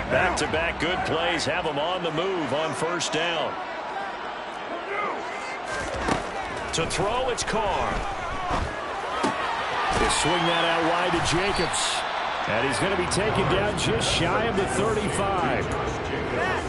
Back-to-back good plays have them on the move on first down. To throw, it's Carr. They swing that out wide to Jacobs. And he's going to be taken down just shy of the 35.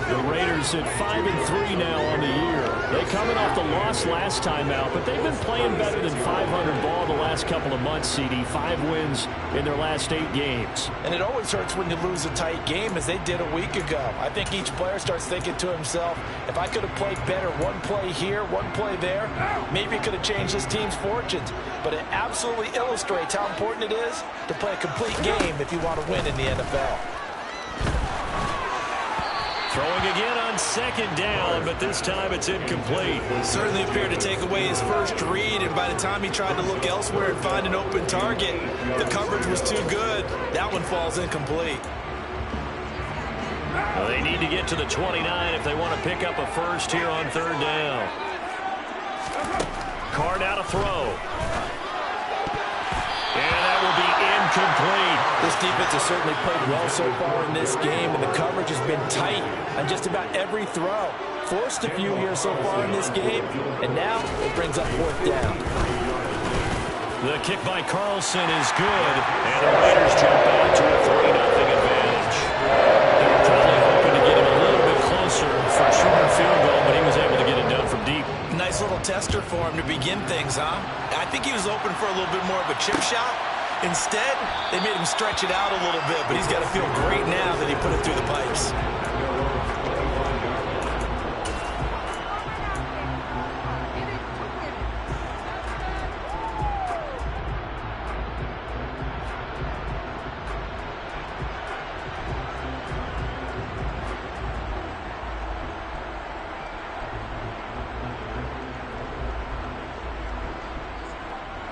The Raiders at 5-3 now on the year. They coming off the loss last time out, but they've been playing better than 500 ball the last couple of months, CD. 5 wins in their last 8 games. And it always hurts when you lose a tight game, as they did a week ago. I think each player starts thinking to himself, if I could have played better one play here, one play there, maybe it could have changed this team's fortunes. But it absolutely illustrates how important it is to play a complete game if you want to win in the NFL. Throwing again on second down, but this time it's incomplete. Certainly appeared to take away his first read, and by the time he tried to look elsewhere and find an open target, the coverage was too good. That one falls incomplete. Well, they need to get to the 29 if they want to pick up a first here on third down. Carr now to throw. And that will be incomplete. This defense has certainly played well so far in this game, and the coverage has been tight on just about every throw. Forced a few here so far in this game, and now it brings up fourth down. The kick by Carlson is good, and the Raiders jump back to a 3-0 advantage. They were probably hoping to get him a little bit closer for a shorter field goal, but he was able to get it done from deep. Nice little tester for him to begin things, huh? I think he was open for a little bit more of a chip shot. Instead, they made him stretch it out a little bit, but he's got to feel great now that he put it through the pipes.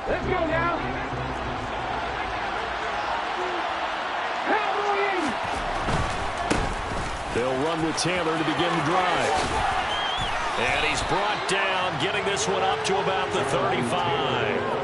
Let's go now. They'll run with Taylor to begin the drive. And he's brought down, getting this one up to about the 35.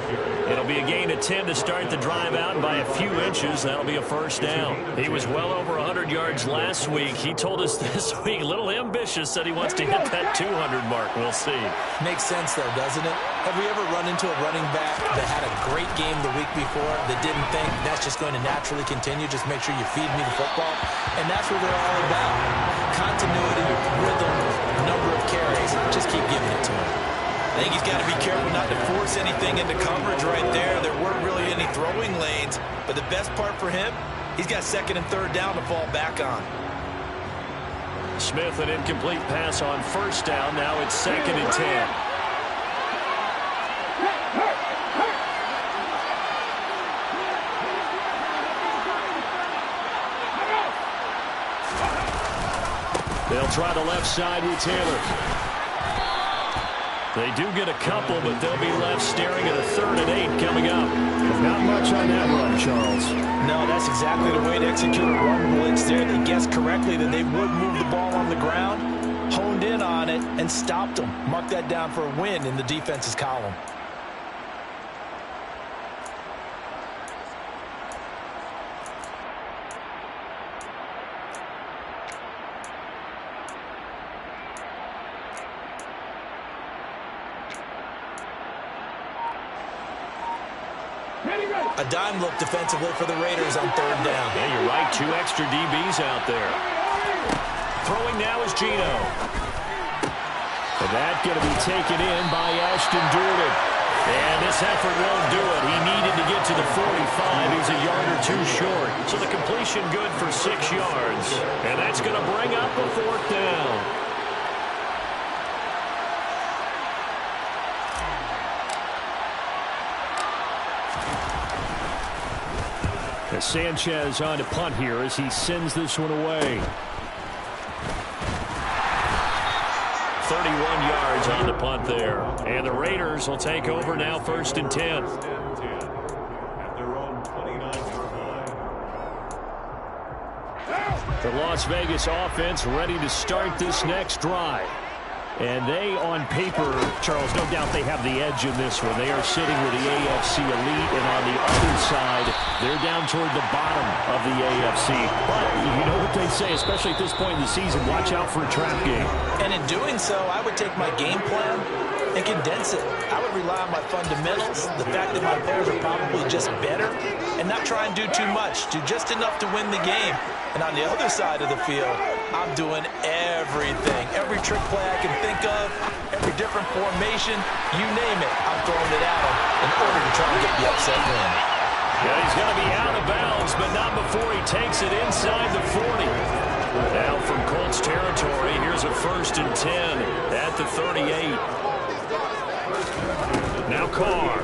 It'll be a gain of 10 to start the drive out, and by a few inches, that'll be a first down. He was well over 100 yards last week. He told us this week, a little ambitious, said he wants to hit that 200 mark. We'll see. Makes sense, though, doesn't it? Have we ever run into a running back that had a great game the week before that didn't think that's just going to naturally continue? Just make sure you feed me the football. And that's what they're all about. Continuity, rhythm, number of carries. Just keep giving it to him. I think he's got to be careful not to force anything into coverage right there. There weren't really any throwing lanes, but the best part for him, he's got second and third down to fall back on. Smith, an incomplete pass on first down. Now it's second and 10. They'll try the left side with Taylor. They do get a couple, but they'll be left staring at a 3rd and 8 coming up. Not much on that run, Charles. No, that's exactly the way to execute a run blitz there. They guessed correctly that they would move the ball on the ground, honed in on it, and stopped them. Mark that down for a win in the defense's column. A dime look defensively for the Raiders on third down. Yeah, you're right. 2 extra DBs out there. Throwing now is Geno. And that's going to be taken in by Ashton Durden. And this effort won't do it. He needed to get to the 45. He's a yard or 2 short. So the completion good for 6 yards. And that's going to bring up a 4th down. Sanchez on to punt here as he sends this one away. 31 yards on the punt there. And the Raiders will take over now, 1st and 10. The Las Vegas offense ready to start this next drive. And they, on paper, Charles, no doubt they have the edge in this one. They are sitting with the AFC elite, and on the other side, they're down toward the bottom of the AFC. But you know what they say, especially at this point in the season, watch out for a trap game. And in doing so, I would take my game plan and condense it. I would rely on my fundamentals, the fact that my players are probably just better, and not try and do too much, do just enough to win the game. And on the other side of the field, I'm doing everything. Every trick play I can think of, every different formation, you name it, I'm throwing it at him in order to try and get the upset win. Yeah, he's going to be out of bounds, but not before he takes it inside the 40. Now from Colts territory, here's a 1st and 10 at the 38. Now Carr.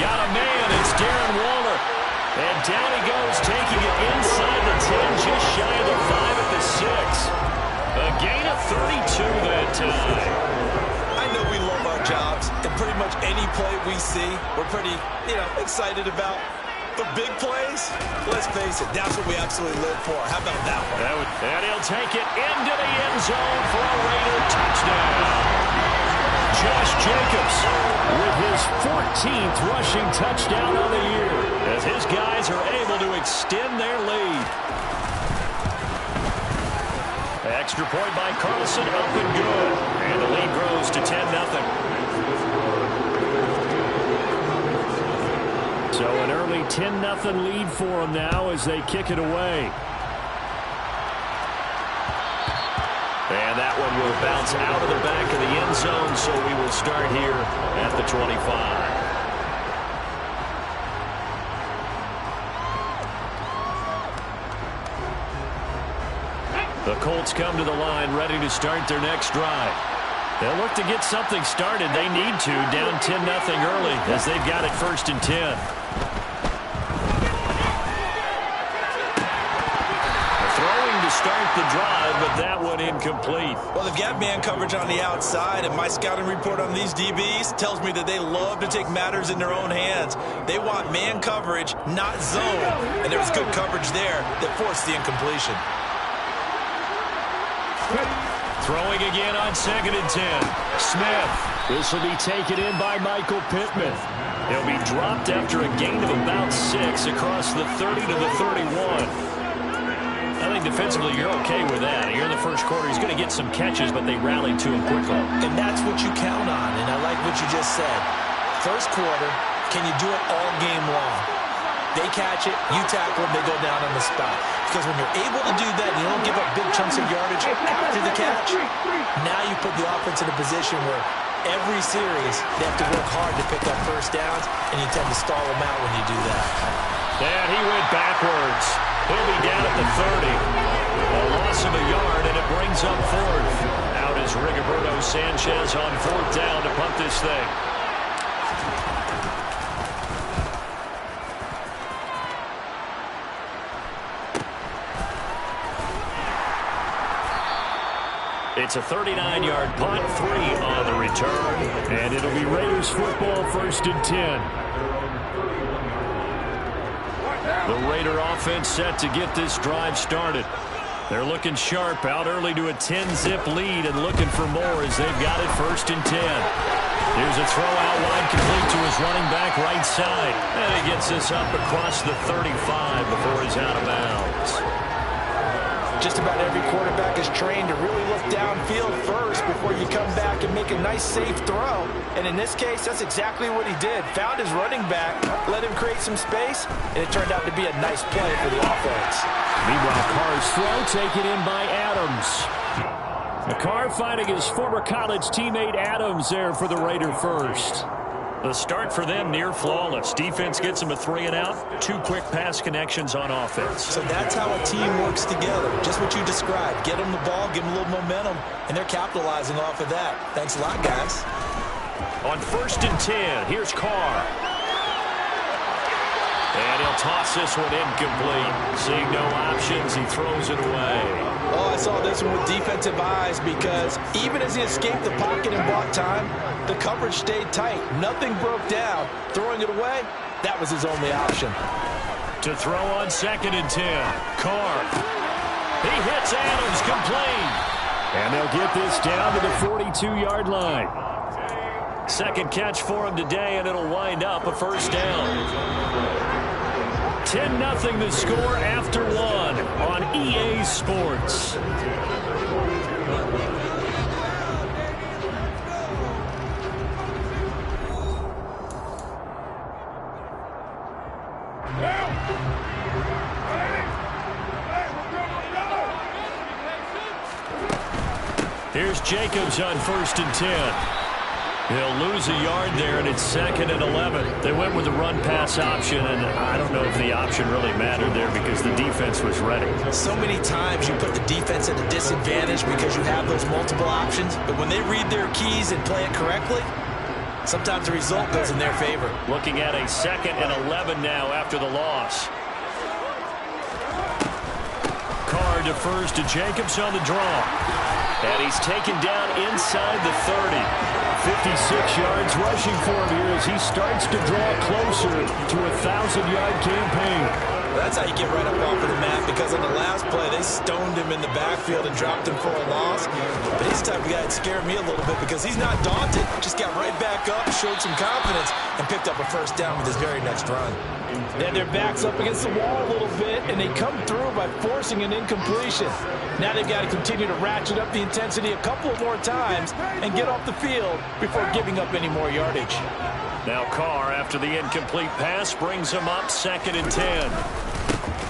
Got a man, it's Darren Waller. And down he goes, taking it inside the 10, just shy of the 5 at the 6. A gain of 32 that time. I know we love our jobs, and pretty much any play we see, we're pretty, excited about. But big plays, let's face it, that's what we absolutely live for. How about that one? And he'll take it into the end zone for a Raider touchdown. Josh Jacobs with his 14th rushing touchdown of the year as his guys are able to extend their lead. Extra point by Carlson, up and good. And the lead grows to 10-0. So an early 10-0 lead for them now as they kick it away. And that one will bounce out of the back of the end zone, so we will start here at the 25. The Colts come to the line ready to start their next drive. They'll look to get something started. They need to, down 10-0 early as they've got it 1st and 10. Start the drive, but that one incomplete. Well, they've got man coverage on the outside, and my scouting report on these DBs tells me that they love to take matters in their own hands. They want man coverage, not zone, and there was good coverage there that forced the incompletion. Throwing again on 2nd and 10. Smith. This will be taken in by Michael Pittman. He'll be dropped after a gain of about 6 across the 30 to the 31. I think defensively you're okay with that. Here in the first quarter, he's going to get some catches, but they rallied to him quickly. And that's what you count on, and I like what you just said. First quarter, can you do it all game long? They catch it, you tackle them, they go down on the spot. Because when you're able to do that, you don't give up big chunks of yardage after the catch. Now you put the offense in a position where every series they have to work hard to pick up first downs, and you tend to stall them out when you do that. And he went backwards. He'll be down at the 30. A loss of a yard, and it brings up 4th. Out is Rigoberto Sanchez on 4th down to punt this thing. It's a 39-yard punt, 3 on the return, and it'll be Raiders football 1st and 10. The Raider offense set to get this drive started. They're looking sharp, out early to a 10-zip lead and looking for more as they've got it 1st and 10. Here's a throw out wide, complete to his running back right side. And he gets this up across the 35 before he's out of bounds. Just about every quarterback is trained to really look downfield first before you come back and make a nice, safe throw. And in this case, that's exactly what he did. Found his running back, let him create some space, and it turned out to be a nice play for the offense. Meanwhile, Carr's throw taken in by Adams. Carr finding his former college teammate Adams there for the Raider first. The start for them near flawless. Defense gets them a 3 and out. 2 quick pass connections on offense. So that's how a team works together. Just what you described. Get them the ball, give them a little momentum, and they're capitalizing off of that. Thanks a lot, guys. On 1st and 10, here's Carr. And he'll toss this one incomplete. Seeing no options, he throws it away. Oh, I saw this one with defensive eyes because even as he escaped the pocket and bought time, the coverage stayed tight. Nothing broke down. Throwing it away, that was his only option. To throw on 2nd and 10, Carr. He hits Adams complete. And they'll get this down to the 42-yard line. Second catch for him today, and it'll wind up a first down. 10-0 the score after one on EA Sports. Here's Jacobs on 1st and 10. He'll lose a yard there, and it's 2nd and 11. They went with the run-pass option, and I don't know if the option really mattered there because the defense was ready. So many times you put the defense at a disadvantage because you have those multiple options, but when they read their keys and play it correctly, sometimes the result goes in their favor. Looking at a 2nd and 11 now after the loss. Carr defers to Jacobs on the draw. And he's taken down inside the 30. 56 yards rushing for him here as he starts to draw closer to a 1,000-yard campaign. That's how you get right up off of the mat, because on the last play, they stoned him in the backfield and dropped him for a loss. But his type of guy scared me a little bit because he's not daunted. Just got right back up, showed some confidence, and picked up a first down with his very next run. Then their back's up against the wall a little bit, and they come through by forcing an incompletion. Now they've got to continue to ratchet up the intensity a couple of more times and get off the field before giving up any more yardage. Now Carr, after the incomplete pass, brings him up 2nd and 10.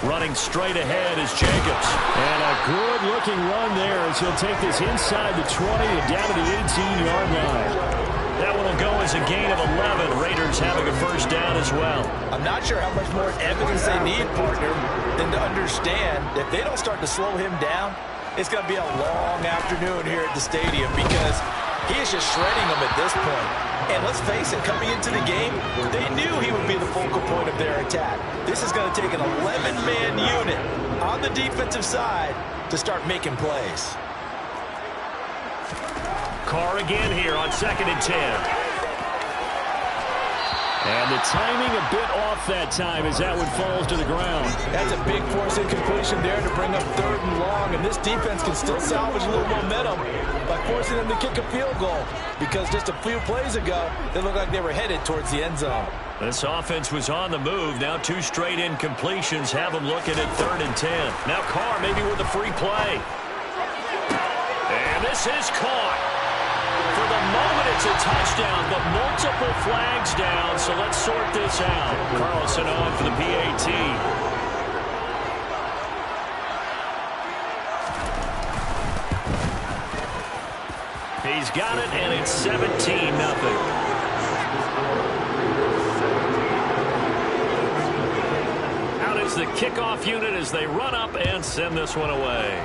Running straight ahead is Jacobs. And a good-looking run there as he'll take this inside the 20 and down to the 18-yard line. That one will go as a gain of 11. Raiders having a first down as well. I'm not sure how much more evidence they need, partner, than to understand that if they don't start to slow him down, it's going to be a long afternoon here at the stadium because he is just shredding them at this point. And let's face it, coming into the game, they knew he would be the focal point of their attack. This is going to take an 11-man unit on the defensive side to start making plays. Carr again here on 2nd and 10. And the timing a bit off that time as that one falls to the ground. That's a big force incompletion there to bring up 3rd and long, and this defense can still salvage a little momentum by forcing them to kick a field goal because just a few plays ago, they looked like they were headed towards the end zone. This offense was on the move. Now 2 straight incompletions have them looking at 3rd and 10. Now Carr maybe with a free play. And this is caught. For the moment, it's a touchdown, but multiple flags down, so let's sort this out. Carlson on for the PAT. He's got it, and it's 17-0. Out is the kickoff unit as they run up and send this one away.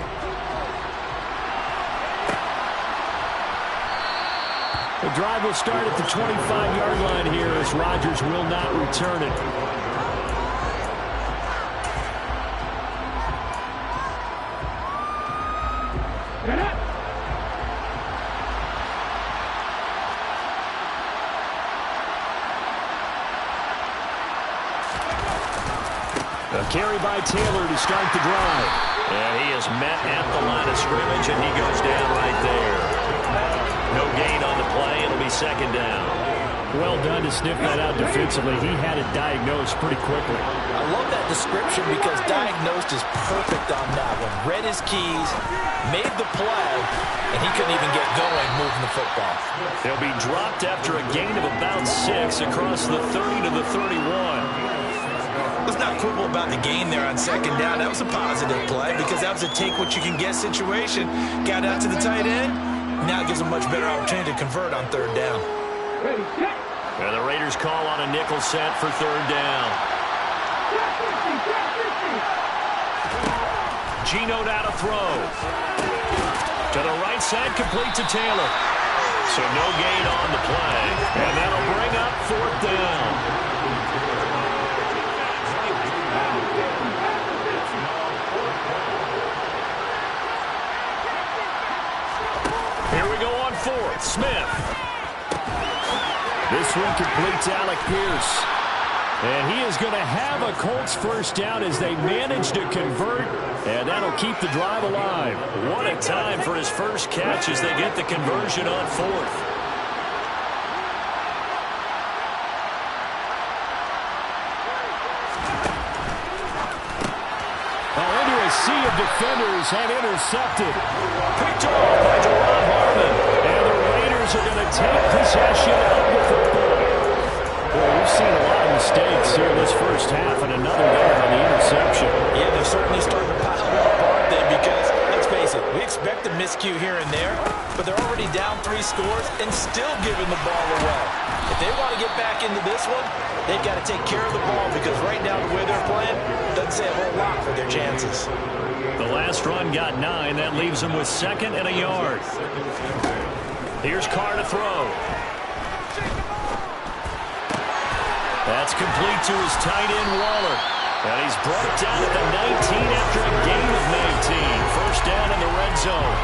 The drive will start at the 25-yard line here as Rodgers will not return it. A carry by Taylor to start the drive. And he is met at the line of scrimmage, and he goes down right there. No gain on the play. It'll be 2nd down. Well done to sniff that out defensively. He had it diagnosed pretty quickly. I love that description because diagnosed is perfect on that one. Read his keys, made the play, and he couldn't even get going moving the football. They'll be dropped after a gain of about 6 across the 30 to the 31. What's not cool about the gain there on 2nd down, that was a positive play because that was a take-what-you-can-get situation. Got out to the tight end. Now it gives them much better opportunity to convert on 3rd down. And the Raiders call on a nickel set for 3rd down. Geno now to throw. To the right side, complete to Taylor. So no gain on the play. And that'll bring up 4th down. Here we go on 4th. Smith. This one complete to Alec Pierce. And he is going to have a Colts first down as they manage to convert, and that'll keep the drive alive. What a time for his first catch as they get the conversion on fourth. Into a sea of defenders and intercepted. Picked off by Jerron Harmon. And the Raiders are going to take possession of the football. Boy, we've seen a lot of mistakes here in this first half, and another there on the interception. Yeah, they're certainly starting to pile up, aren't they? Because, let's face it, we expect a miscue here and there, but they're already down 3 scores and still giving the ball away. If they want to get back into this one, they've got to take care of the ball because right now the way they're playing doesn't say a whole lot for their chances. The last run got 9. That leaves them with 2nd and a yard. Here's Carr to throw. That's complete to his tight end, Waller. And he's brought down at the 19 after a gain of 19. First down in the red zone.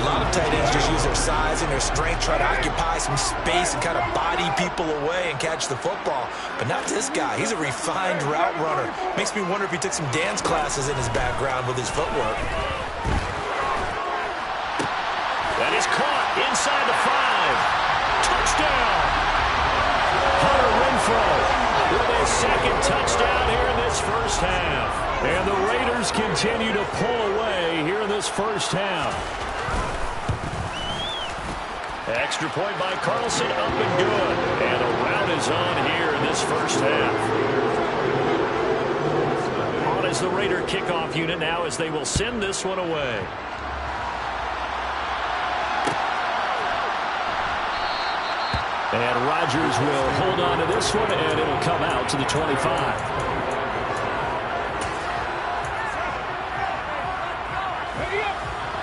A lot of tight ends just use their size and their strength, try to occupy some space and kind of body people away and catch the football. But not this guy. He's a refined route runner. Makes me wonder if he took some dance classes in his background with his footwork. That is caught inside the 5. Touchdown! Hunter Renfrow with his 2nd touchdown here in this first half. And the Raiders continue to pull away here in this first half. Extra point by Carlson, up and good. And a rout is on here in this first half. On is the Raider kickoff unit now as they will send this one away. And Rodgers will hold on to this one, and it'll come out to the 25.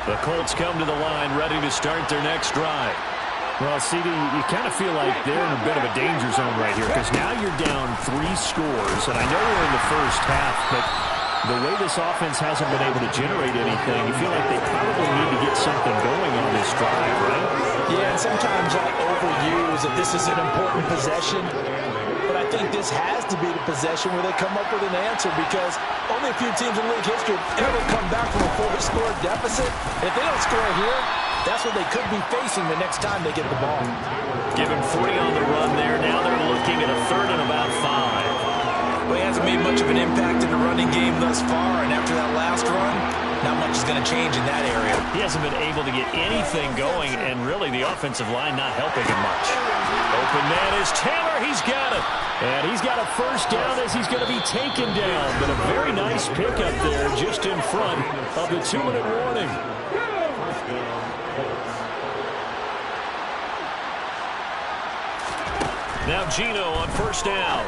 The Colts come to the line ready to start their next drive. Well, CD, you kind of feel like they're in a bit of a danger zone right here because now you're down 3 scores, and I know we're in the first half, but the way this offense hasn't been able to generate anything, you feel like they probably need to get something going on this drive, right? Yeah, and sometimes I overuse that this is an important possession, but I think this has to be the possession where they come up with an answer because only a few teams in league history have ever come back from a 4-score deficit. If they don't score here, that's what they could be facing the next time they get the ball. Given 3 on the run there. Now they're looking at a 3rd and about 5. Well, he hasn't made much of an impact in the running game thus far, and after that last run, not much is going to change in that area. He hasn't been able to get anything going, and really the offensive line not helping him much. Open man is Taylor. He's got it. And he's got a first down as he's going to be taken down. But a very nice pickup there just in front of the 2-minute warning. Now Geno on first down.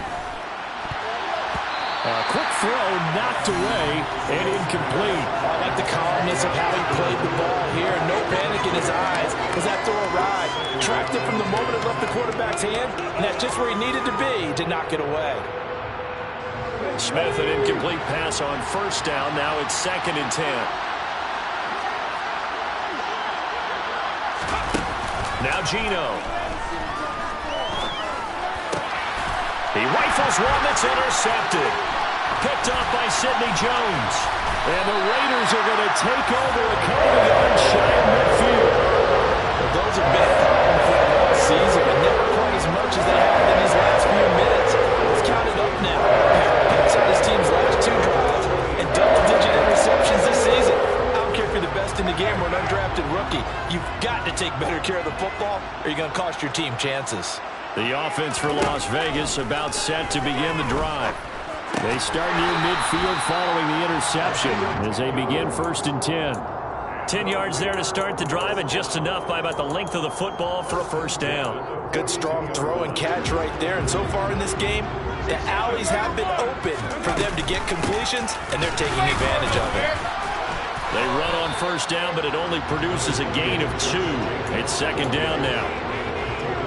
A quick throw knocked away and incomplete. I like the calmness of how he played the ball here. No panic in his eyes. Was that throw a ride? Tracked it from the moment it left the quarterback's hand, and that's just where he needed to be to knock it away. Smith, an incomplete pass on first down. Now it's 2nd and 10. Now Geno. He rifles one that's intercepted. Picked off by Sidney Jones. And the Raiders are going to take over a couple of yards shy of midfield. Well, those have been a problem for the whole season, but never quite as much as they have in these last few minutes. It's counted up now. Picks on his team's last 2 drives and double-digit interceptions this season. I don't care if you're the best in the game or an undrafted rookie. You've got to take better care of the football or you're going to cost your team chances. The offense for Las Vegas about set to begin the drive. They start near midfield following the interception as they begin 1st and 10. 10 yards there to start the drive and just enough by about the length of the football for a first down. Good strong throw and catch right there. And so far in this game, the alleys have been open for them to get completions, and they're taking advantage of it. They run on first down, but it only produces a gain of 2. It's 2nd down now.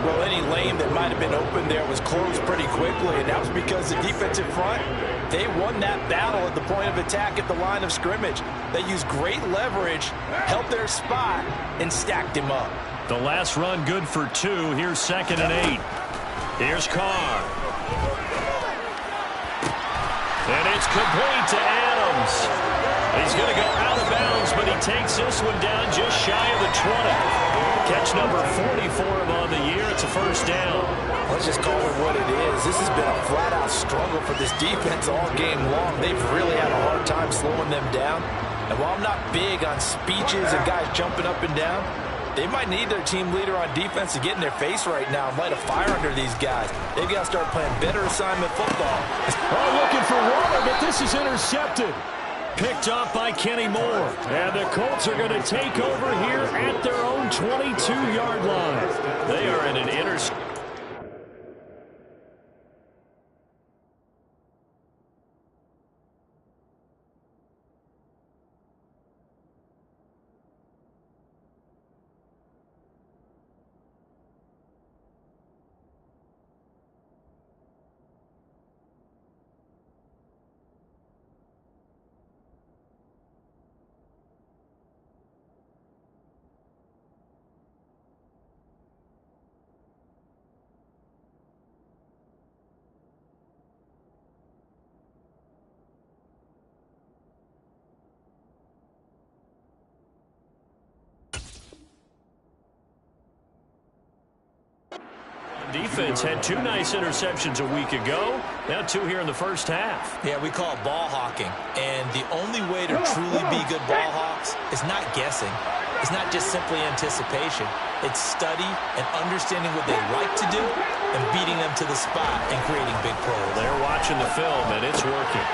Well, any lane that might have been open there was closed pretty quickly, and that was because the defensive front, they won that battle at the point of attack at the line of scrimmage. They used great leverage, held their spot, and stacked him up. The last run good for 2. Here's 2nd and 8. Here's Carr. It's complete to Adams. He's going to go out of bounds, but he takes this one down just shy of the 20. Catch number 44 on the year. It's a first down. Let's just call it what it is. This has been a flat-out struggle for this defense all game long. They've really had a hard time slowing them down. And while I'm not big on speeches and guys jumping up and down, they might need their team leader on defense to get in their face right now and light a fire under these guys. They've got to start playing better assignment football. Oh, looking for water, but this is intercepted. Picked off by Kenny Moore. And the Colts are going to take over here at their own 22-yard line. They are in an interception. Defense had 2 nice interceptions a week ago. Now 2 here in the first half. Yeah, we call it ball hawking. And the only way to truly be good ball hawks is not guessing. It's not just simply anticipation. It's study and understanding what they like to do and beating them to the spot and creating big plays. They're watching the film, and it's working.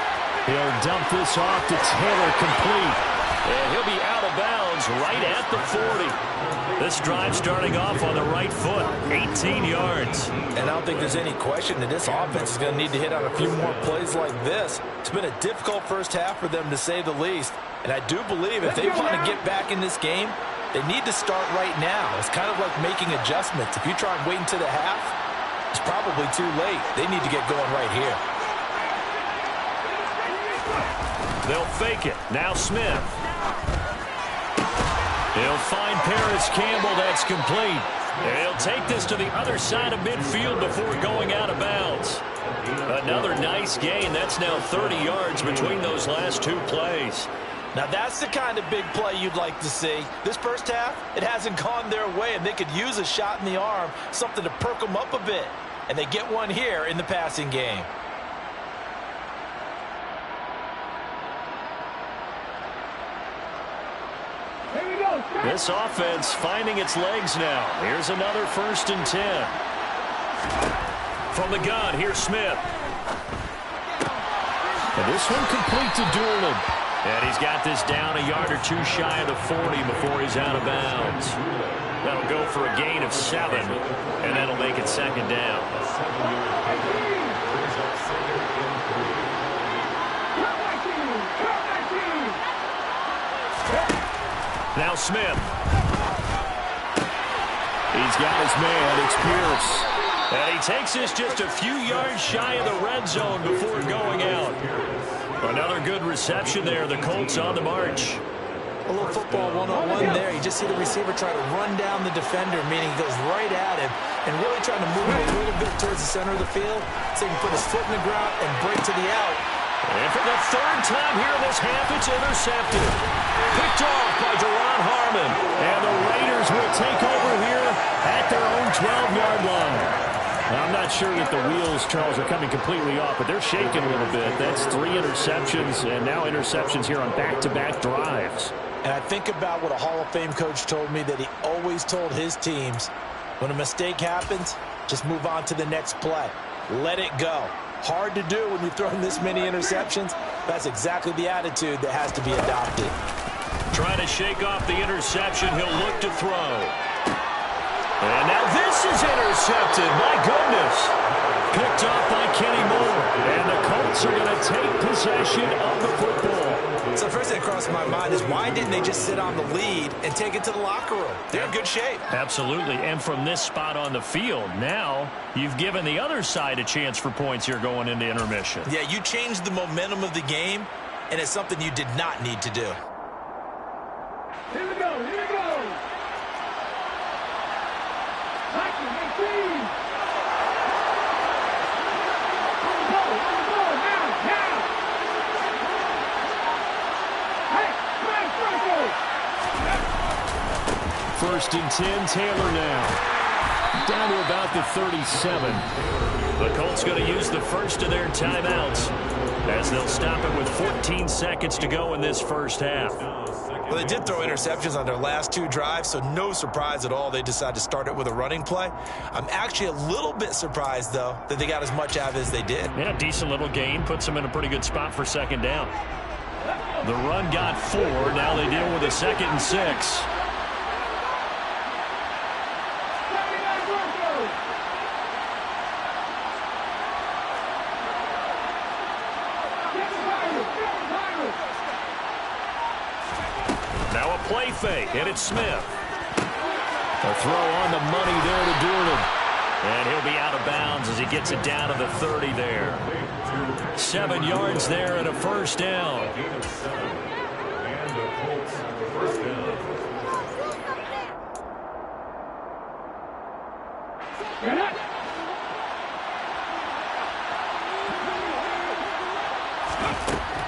He'll dump this off to Taylor, complete. And he'll be out of bounds right at the 40. This drive starting off on the right foot, 18 yards. And I don't think there's any question that this offense is going to need to hit on a few more plays like this. It's been a difficult first half for them, to say the least. And I do believe if they want to get back in this game, they need to start right now. It's kind of like making adjustments. If you try and wait until the half, it's probably too late. They need to get going right here. They'll fake it. Now Smith. He'll find Paris Campbell. That's complete. And he'll take this to the other side of midfield before going out of bounds. Another nice gain. That's now 30 yards between those last 2 plays. Now that's the kind of big play you'd like to see. This first half, it hasn't gone their way, and they could use a shot in the arm, something to perk them up a bit. And they get one here in the passing game. This offense finding its legs now. Here's another 1st and 10. From the gun, here's Smith. And this one complete to Doolin. And he's got this down a yard or 2 shy of the 40 before he's out of bounds. That'll go for a gain of 7, and that'll make it 2nd down. Now Smith. He's got his man. It's Pierce. And he takes this just a few yards shy of the red zone before going out. Another good reception there. The Colts on the march. A little football one-on-one there. You just see the receiver try to run down the defender, meaning he goes right at him and really trying to move him a little bit towards the center of the field so he can put his foot in the ground and break to the out. And for the 3rd time here in this half, it's intercepted. Picked off by Deron Harmon. And the Raiders will take over here at their own 12-yard line. I'm not sure that the wheels, Charles, are coming completely off, but they're shaking a little bit. That's 3 interceptions, and now interceptions here on back-to-back drives. And I think about what a Hall of Fame coach told me that he always told his teams, when a mistake happens, just move on to the next play. Let it go. Hard to do when you've thrown this many interceptions. That's exactly the attitude that has to be adopted. Trying to shake off the interception. He'll look to throw. And now this is intercepted. My goodness. Picked off by Kenny Moore. And the Colts are going to take possession of the football. So first thing that crossed my mind is why didn't they just sit on the lead and take it to the locker room? They're in good shape. Absolutely. And from this spot on the field, now you've given the other side a chance for points here going into intermission. Yeah, you changed the momentum of the game, and it's something you did not need to do. Here we go, here we go. 1st and 10. Taylor now down to about the 37. The Colts going to use the first of their timeouts as they'll stop it with 14 seconds to go in this first half. Well, they did throw interceptions on their last 2 drives, so no surprise at all they decided to start it with a running play. I'm actually a little bit surprised, though, that they got as much out of it as they did. Yeah, decent little gain. Puts them in a pretty good spot for 2nd down. The run got 4. Now they deal with a 2nd and 6. Now a play fake, and it's Smith. A throw on the money there to Doolan. And he'll be out of bounds as he gets it down to the 30 there. 7 yards there and a 1st down.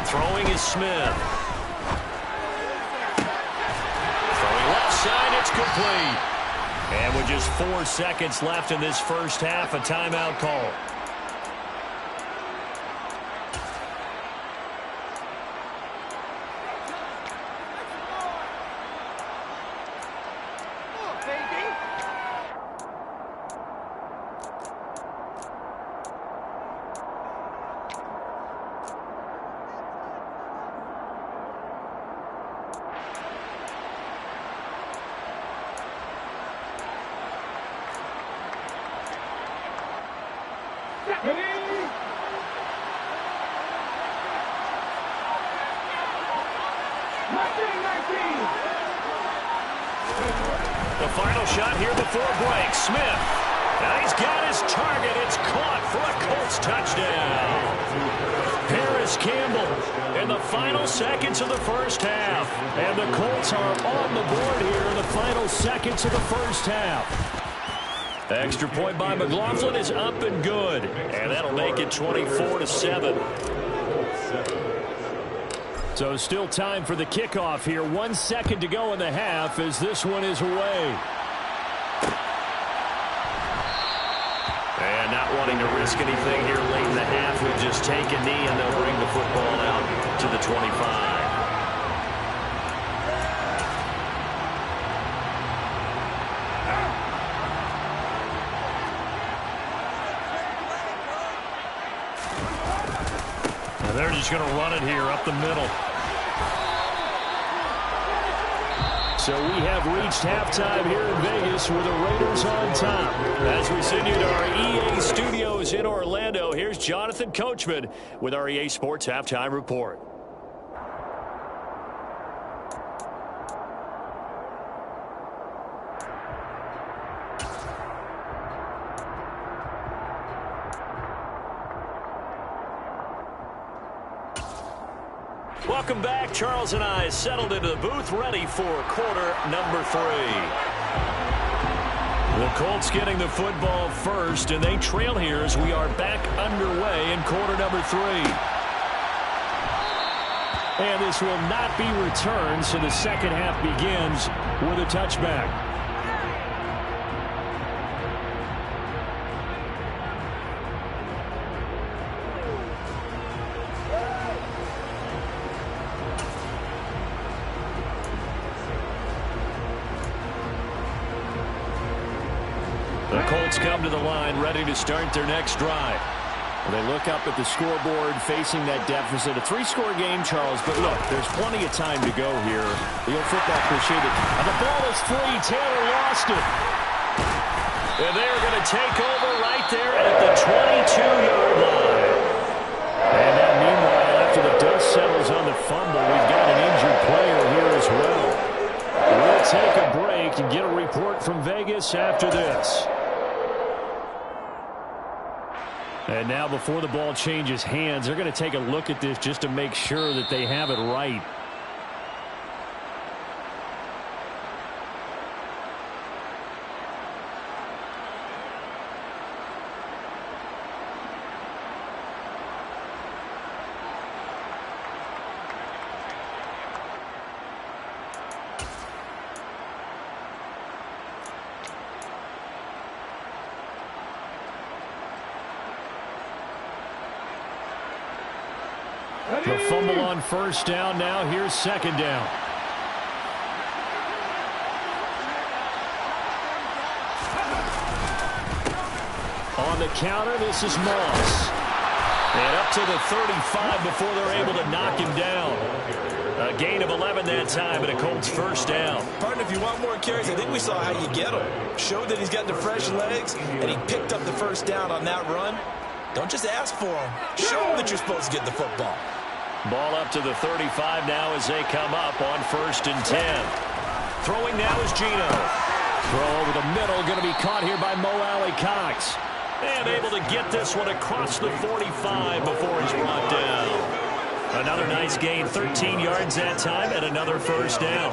Throwing is Smith. Throwing left side, it's complete. And with just 4 seconds left in this first half, a timeout call. The final shot here before break. Smith. Now he's got his target. It's caught for a Colts touchdown. Paris Campbell in the final seconds of the first half. And the Colts are on the board here in the final seconds of the first half. The extra point by McLaughlin is up and good. And that'll make it 24-7. So still time for the kickoff here. 1 second to go in the half as this one is away. And not wanting to risk anything here late in the half, we'll just take a knee and they'll bring the football out to the 25. And they're just going to run it here up the middle. So we have reached halftime here in Vegas with the Raiders on top. As we send you to our EA studios in Orlando, here's Jonathan Coachman with our EA Sports Halftime Report. Welcome back. Charles and I settled into the booth, ready for quarter number 3. The Colts getting the football first, and they trail here as we are back underway in quarter number 3. And this will not be returned, so the second half begins with a touchback. The Colts come to the line, ready to start their next drive. Well, they look up at the scoreboard, facing that deficit. A 3-score game, Charles, but look, there's plenty of time to go here. The old football cliche. And the ball is free. Taylor lost it. And they're going to take over right there at the 22-yard line. And now, meanwhile, after the dust settles on the fumble, we've got an injured player here as well. We'll take a break and get a report from Vegas after this. And now before the ball changes hands, they're going to take a look at this just to make sure that they have it right. The fumble on first down. Now here's second down. On the counter, this is Moss. And up to the 35 before they're able to knock him down. A gain of 11 that time, and a Colts first down. Partner, if you want more carries, I think we saw how you get him. Showed that he's got the fresh legs, and he picked up the first down on that run. Don't just ask for him. Show him that you're supposed to get the football. Ball up to the 35 now as they come up on 1st and 10. Throwing now is Geno. Throw over the middle, going to be caught here by Mo Alley-Cox. And able to get this one across the 45 before he's brought down. Another nice gain, 13 yards that time, and another first down.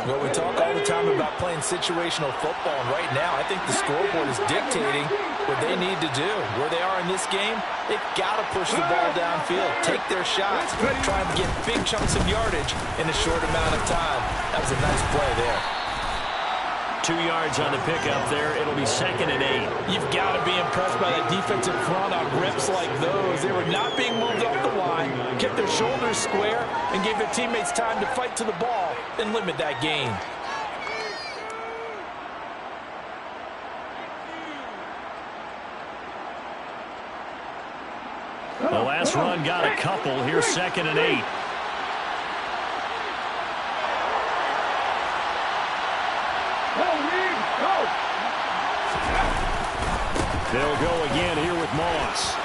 Well, we talk all the time about playing situational football, and right now I think the scoreboard is dictating what they need to do. Where they are in this game, they've got to push the ball downfield, take their shots, trying to get big chunks of yardage in a short amount of time. That was a nice play there. 2 yards on the pickup there. It'll be 2nd and 8. You've got to be impressed by that defensive front on rips like those. They were not being moved off the line, kept their shoulders square, and gave their teammates time to fight to the ball and limit that gain. The last run got a couple. Here's 2nd and 8. They'll go again here with Moss.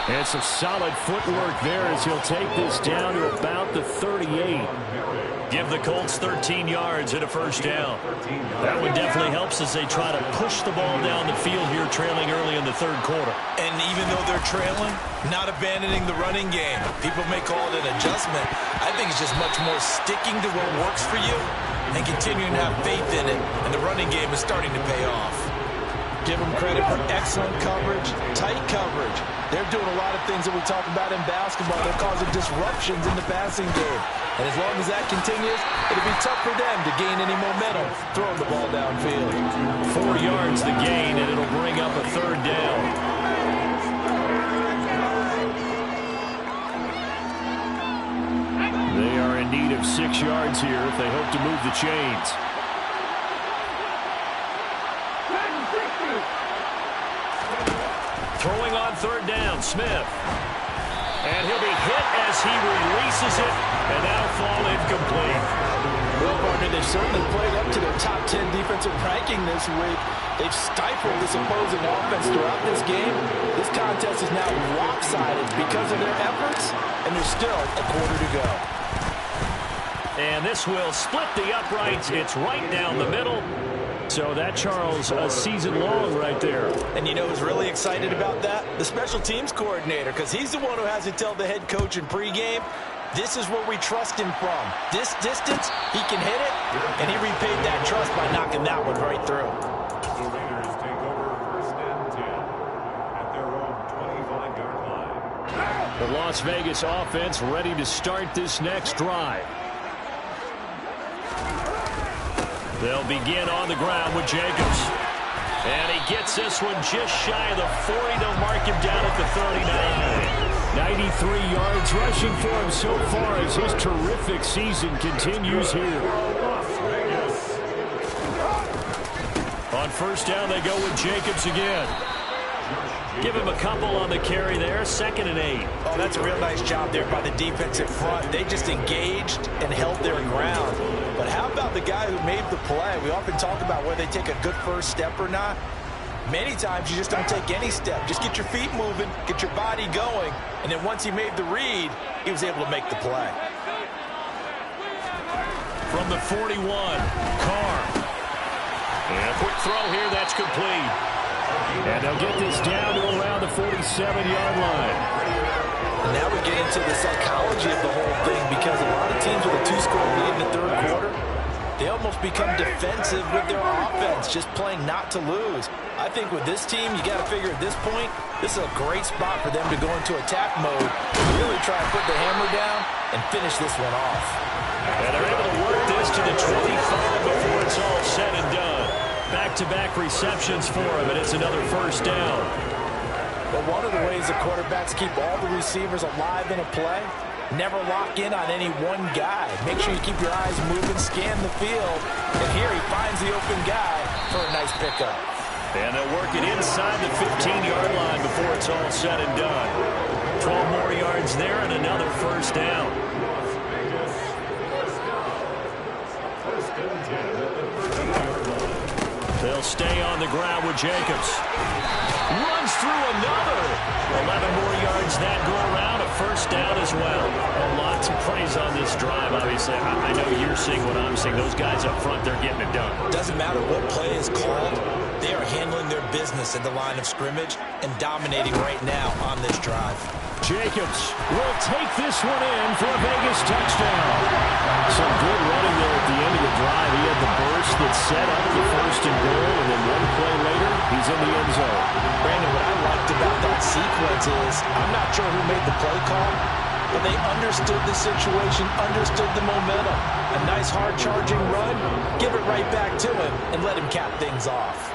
And some solid footwork there as he'll take this down to about the 38. Give the Colts 13 yards and a first down. That one definitely helps as they try to push the ball down the field here, trailing early in the 3rd quarter. And even though they're trailing, not abandoning the running game. People may call it an adjustment. I think it's just much more sticking to what works for you and continuing to have faith in it. And the running game is starting to pay off. Give them credit for excellent coverage, tight coverage. They're doing a lot of things that we talk about in basketball. They're causing disruptions in the passing game. And as long as that continues, it'll be tough for them to gain any momentum throwing the ball downfield. 4 yards the gain, and it'll bring up a 3rd down. They are in need of 6 yards here if they hope to move the chains. Throwing on 3rd down, Smith. And he'll be hit as he releases it, and that'll fall incomplete. Well, partner, they've certainly played up to their top 10 defensive ranking this week. They've stifled this opposing offense throughout this game. This contest is now lopsided because of their efforts, and there's still a quarter to go. And this will split the uprights. It's right down the middle. So that, Charles, a season long right there. And you know who's really excited about that? The special teams coordinator, because he's the one who has to tell the head coach in pregame, this is where we trust him from. This distance, he can hit it, and he repaid that trust by knocking that one right through. The Raiders take over 1st and 10 at their own 25-yard line. The Las Vegas offense ready to start this next drive. They'll begin on the ground with Jacobs. And he gets this one just shy of the 40. They'll mark him down at the 39. 93 yards rushing for him so far as his terrific season continues here. On 1st down, they go with Jacobs again. Give him a couple on the carry there. 2nd and 8. Oh, that's a real nice job there by the defensive front. They just engaged and held their ground. But how about the guy who made the play? We often talk about whether they take a good first step or not. Many times you just don't take any step. Just get your feet moving, get your body going, and then once he made the read, he was able to make the play. From the 41, Carr. And a quick throw here, that's complete. And they'll get this down to around the 47-yard line. And now we get into the psychology of the whole thing, because a lot of teams with a 2-score lead in the 3rd quarter, they almost become defensive with their offense, just playing not to lose. I think with this team, you got to figure at this point, this is a great spot for them to go into attack mode, really try to put the hammer down and finish this one off. And they're able to work this to the 25 before it's all said and done. Back-to-back receptions for him, and it's another first down. But one of the ways the quarterbacks keep all the receivers alive in a play, never lock in on any one guy. Make sure you keep your eyes moving, scan the field. And here he finds the open guy for a nice pickup. And they'll work it inside the 15-yard line before it's all said and done. 12 more yards there and another first down. They'll stay on the ground with Jacobs. Runs through another. 11 more yards that go around. A first down as well. Lots of praise on this drive, obviously. I know you're seeing what I'm seeing. Those guys up front, they're getting it done. Doesn't matter what play is called. They are handling their business at the line of scrimmage and dominating right now on this drive. Jacobs will take this one in for a Vegas touchdown. Some good running there at the end of the drive. He had the burst that set up the first and goal, and then one play later, he's in the end zone. Brandon, what I liked about that sequence is I'm not sure who made the play call, but they understood the situation, understood the momentum. A nice hard-charging run, give it right back to him, and let him cap things off.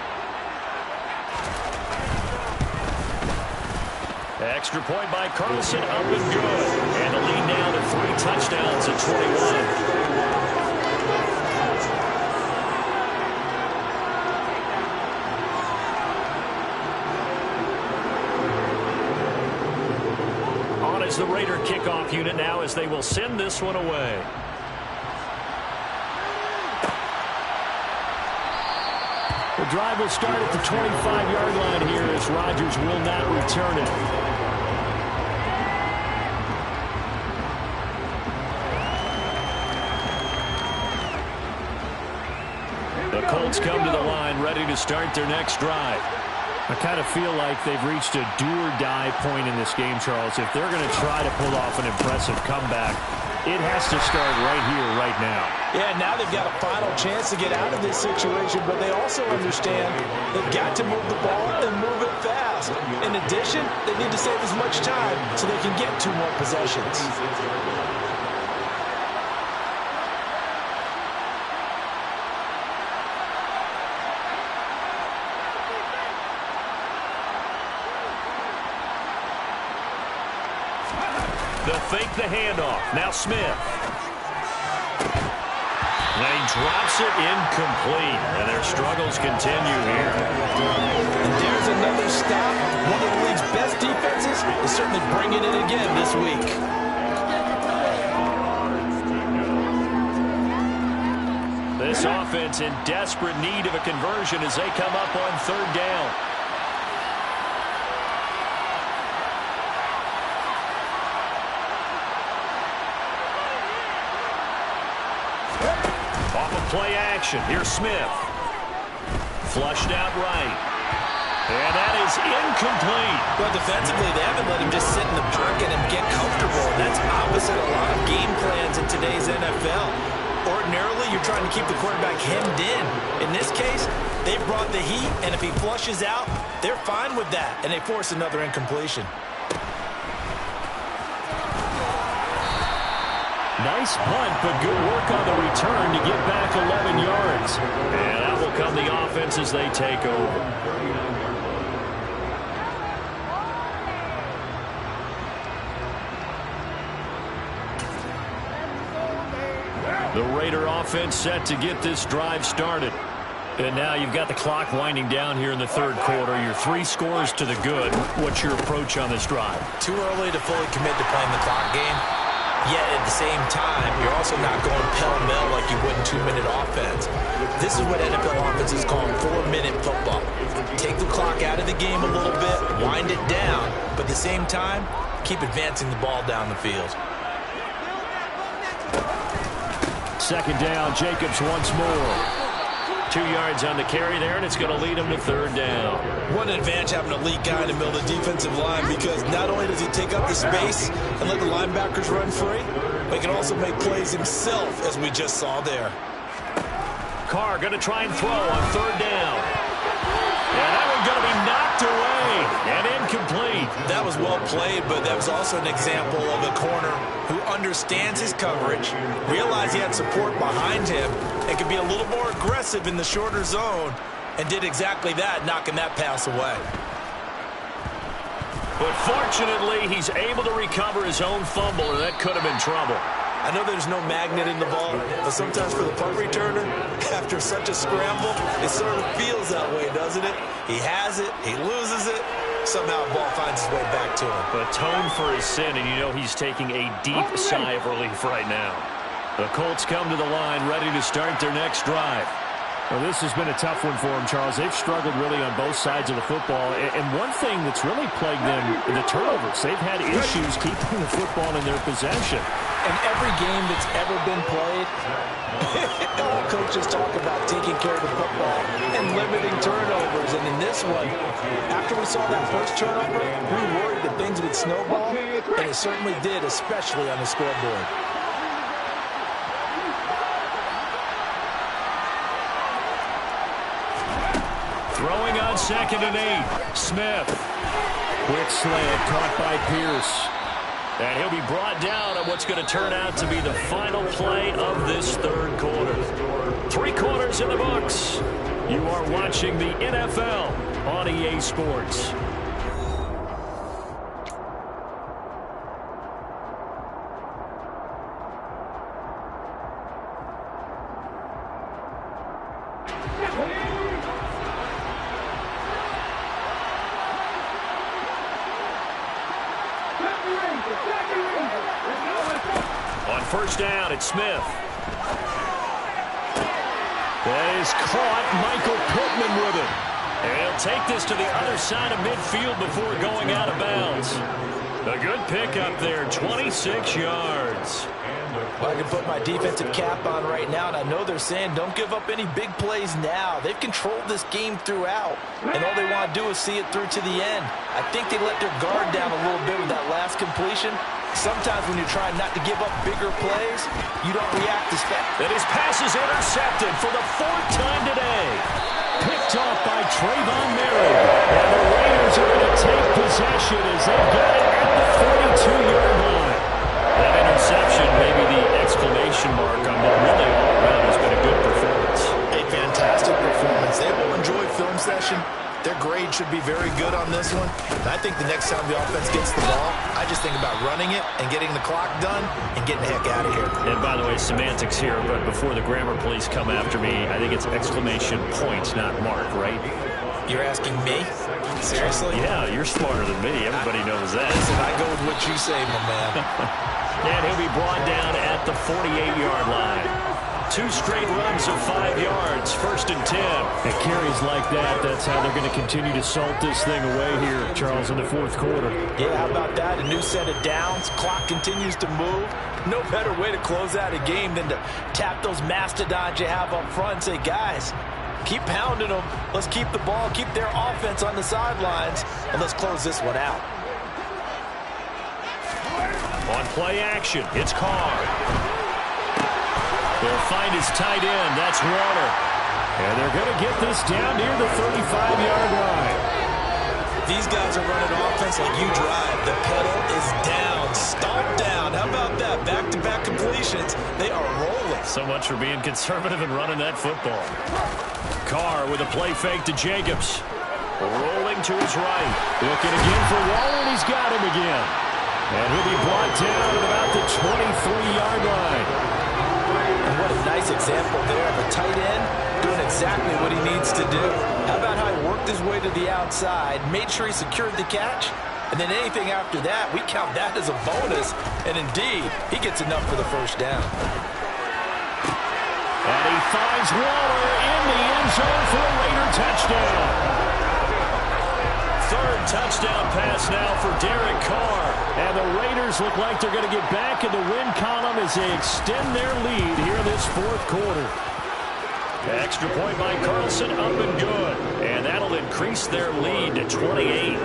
Extra point by Carlson, up and good. And the lead now to 3 touchdowns at 21. On is the Raider kickoff unit now as they will send this one away. The drive will start at the 25-yard line here as Rodgers will not return it. The Colts come to the line ready to start their next drive. I kind of feel like they've reached a do-or-die point in this game, Charles. If they're going to try to pull off an impressive comeback, it has to start right here, right now. Yeah, now they've got a final chance to get out of this situation, but they also understand they've got to move the ball and move it fast. In addition, they need to save as much time so they can get 2 more possessions. They'll fake the handoff. Now Smith. And he drops it incomplete. And their struggles continue here. And there's another stop. One of the league's best defenses is certainly bringing it again this week. This offense in desperate need of a conversion as they come up on 3rd down. Play action. Here's Smith. Flushed out right. And that is incomplete. But defensively, they haven't let him just sit in the pocket and get comfortable. That's opposite a lot of game plans in today's NFL. Ordinarily, you're trying to keep the quarterback hemmed in. In this case, they brought the heat, and if he flushes out, they're fine with that, and they force another incompletion. Nice punt, but good work on the return to get back 11 yards. And out will come the offense as they take over. The Raider offense set to get this drive started. And now you've got the clock winding down here in the 3rd quarter. Your 3 scores to the good. What's your approach on this drive? Too early to fully commit to playing the clock game. Yet at the same time, you're also not going pell-mell like you would in 2-minute offense. This is what NFL offenses call 4-minute football. Take the clock out of the game a little bit, wind it down, but at the same time, keep advancing the ball down the field. 2nd down, Jacobs once more. 2 yards on the carry there, and it's going to lead him to 3rd down. What an advantage having an elite guy in the middle of the defensive line, because not only does he take up the space and let the linebackers run free, but he can also make plays himself, as we just saw there. Carr going to try and throw on 3rd down. And that one's going to be knocked away and incomplete. That was well played, but that was also an example of a corner who understands his coverage, realized he had support behind him, and could be a little more aggressive in the shorter zone, and did exactly that, knocking that pass away. But fortunately, he's able to recover his own fumble, and that could have been trouble. I know there's no magnet in the ball, but sometimes for the punt returner, after such a scramble, it sort of feels that way, doesn't it? He has it, he loses it, somehow the ball finds its way back to him. But atone for his sin, and you know he's taking a deep sigh of relief right now. The Colts come to the line, ready to start their next drive. Well, this has been a tough one for them, Charles. They've struggled really on both sides of the football. And one thing that's really plagued them, the turnovers. They've had issues keeping the football in their possession. In every game that's ever been played, all coaches talk about taking care of the football and limiting turnovers. And in this one, after we saw that first turnover, we worried that things would snowball, and it certainly did, especially on the scoreboard. Throwing on 2nd and 8. Smith. Quick slant caught by Pierce. And he'll be brought down on what's going to turn out to be the final play of this third quarter. 3 quarters in the books. You are watching the NFL on EA Sports. On first down, it's Smith. That is caught. Michael Pittman with it. And he'll take this to the other side of midfield before going out of bounds. A good pickup there, 26 yards. Well, I can put my defensive cap on right now, and I know they're saying don't give up any big plays now. They've controlled this game throughout, and all they want to do is see it through to the end. I think they let their guard down a little bit with that last completion. Sometimes when you're trying not to give up bigger plays, you don't react as fast. And his pass is intercepted for the 4th time today. Picked off by Trayvon Merritt. And the Raiders are going to take possession as they get it at the 42-yard line. That interception may be the exclamation mark on what really all around has been a good performance. A fantastic performance. They will enjoy film session. Their grade should be very good on this one. And I think the next time the offense gets the ball, I just think about running it and getting the clock done and getting the heck out of here. And by the way, semantics here, but before the grammar police come after me, I think it's exclamation point, not mark, right? You're asking me? Seriously? Yeah, you're smarter than me. Everybody knows that. Listen, I go with what you say, my man. And he'll be brought down at the 48-yard line. 2 straight runs of 5 yards, 1st and 10. And carries like that, that's how they're going to continue to salt this thing away here, Charles, in the 4th quarter. Yeah, how about that? A new set of downs. Clock continues to move. No better way to close out a game than to tap those mastodons you have up front and say, guys, keep pounding them. Let's keep the ball, keep their offense on the sidelines, and let's close this one out. On play action, it's Carr. They'll find his tight end. That's Warner. And they're going to get this down near the 35-yard line. These guys are running offense like you drive. The pedal is down, stomped down. How about that? Back-to-back completions. They are rolling. So much for being conservative and running that football. Carr with a play fake to Jacobs. Rolling to his right. Looking again for Waller, and he's got him again. And he'll be brought down at about the 23-yard line. And what a nice example there of a tight end doing exactly what he needs to do. How about how he worked his way to the outside, made sure he secured the catch, and then anything after that, we count that as a bonus. And indeed, he gets enough for the first down. And he finds Waller in the end zone for a Raider touchdown. 3rd touchdown pass now for Derek Carr. And the Raiders look like they're going to get back in the win column as they extend their lead here in this 4th quarter. Extra point by Carlson, up and good. And that'll increase their lead to 28.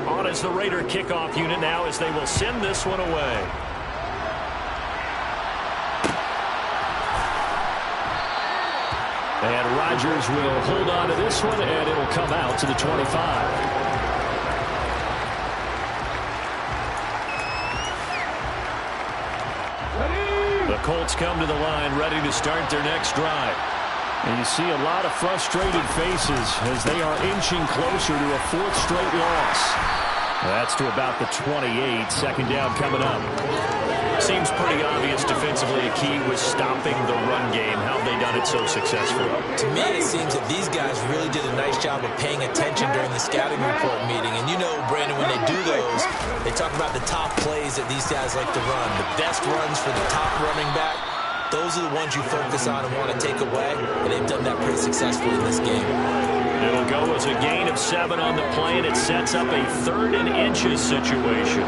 On as the Raider kickoff unit now as they will send this one away. And Rodgers will hold on to this one, and it'll come out to the 25. The Colts come to the line ready to start their next drive. And you see a lot of frustrated faces as they are inching closer to a 4th straight loss. That's to about the 28. 2nd down coming up. Seems pretty obvious defensively a key was stopping the run game. How have they done it so successfully? To me, it seems that these guys really did a nice job of paying attention during the scouting report meeting. And you know, Brandon, when they do those, they talk about the top plays that these guys like to run. The best runs for the top running back. Those are the ones you focus on and want to take away, and they've done that pretty successfully in this game. It'll go as a gain of 7 on the play, and it sets up a 3rd and inches situation.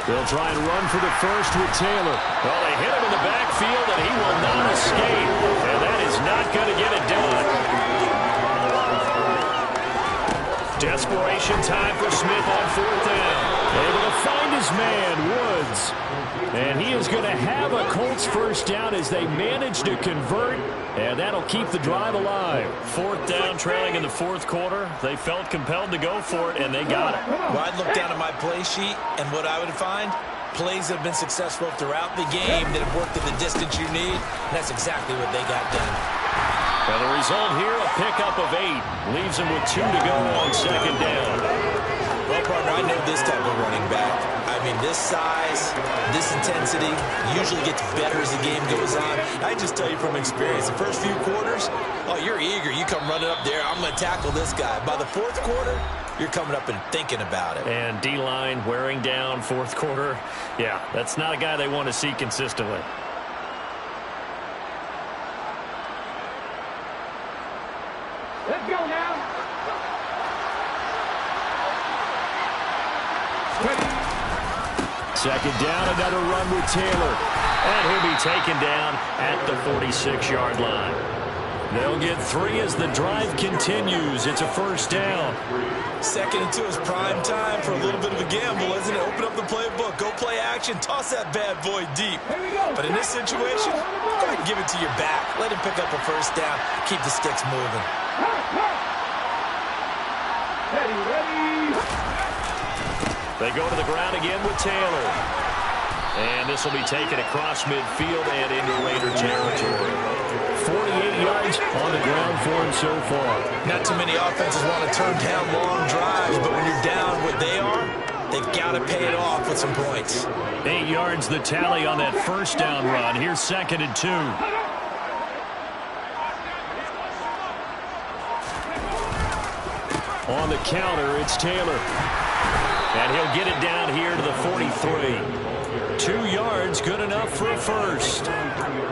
They'll try and run for the first with Taylor. Well, they hit him in the backfield, and he will not escape. And that is not going to get it done. Desperation time for Smith on 4th down. Able to find his man, Woods. And he is going to have a Colts first down as they manage to convert. And that'll keep the drive alive. 4th down, trailing in the 4th quarter. They felt compelled to go for it, and they got it. Well, I'd look down at my play sheet, and what I would find, plays that have been successful throughout the game that have worked at the distance you need, and that's exactly what they got done. And the result here, a pickup of 8. Leaves them with 2 to go on 2nd down. Well, partner, I know this type of running back. I mean, this size, this intensity usually gets better as the game goes on. I just tell you from experience, the first few quarters, oh, you're eager. You come running up there, I'm going to tackle this guy. By the 4th quarter, you're coming up and thinking about it. And D-line wearing down 4th quarter. Yeah, that's not a guy they want to see consistently. Let's go now. 2nd down, another run with Taylor. And he'll be taken down at the 46-yard line. They'll get 3 as the drive continues. It's a 1st down. 2nd and 2 is prime time for a little bit of a gamble, isn't it? Open up the playbook, go play action, toss that bad boy deep. But in this situation, go ahead and give it to your back. Let him pick up a 1st down. Keep the sticks moving. They go to the ground again with Taylor. And this will be taken across midfield and into Raider territory. 48 yards on the ground for him so far. Not too many offenses want to turn down long drives, but when you're down what they are, they've got to pay it off with some points. 8 yards the tally on that 1st down run. Here's 2nd and 2. On the counter, it's Taylor. And he'll get it down here to the 43. 2 yards, good enough for a 1st.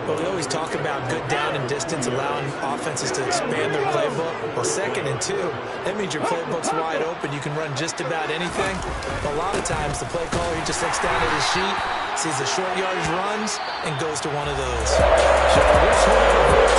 Well, we always talk about good down and distance, allowing offenses to expand their playbook. Well, 2nd and 2, that means your playbook's wide open. You can run just about anything. But a lot of times, the play caller, he just looks down at his sheet, sees the short yardage runs, and goes to one of those. So this one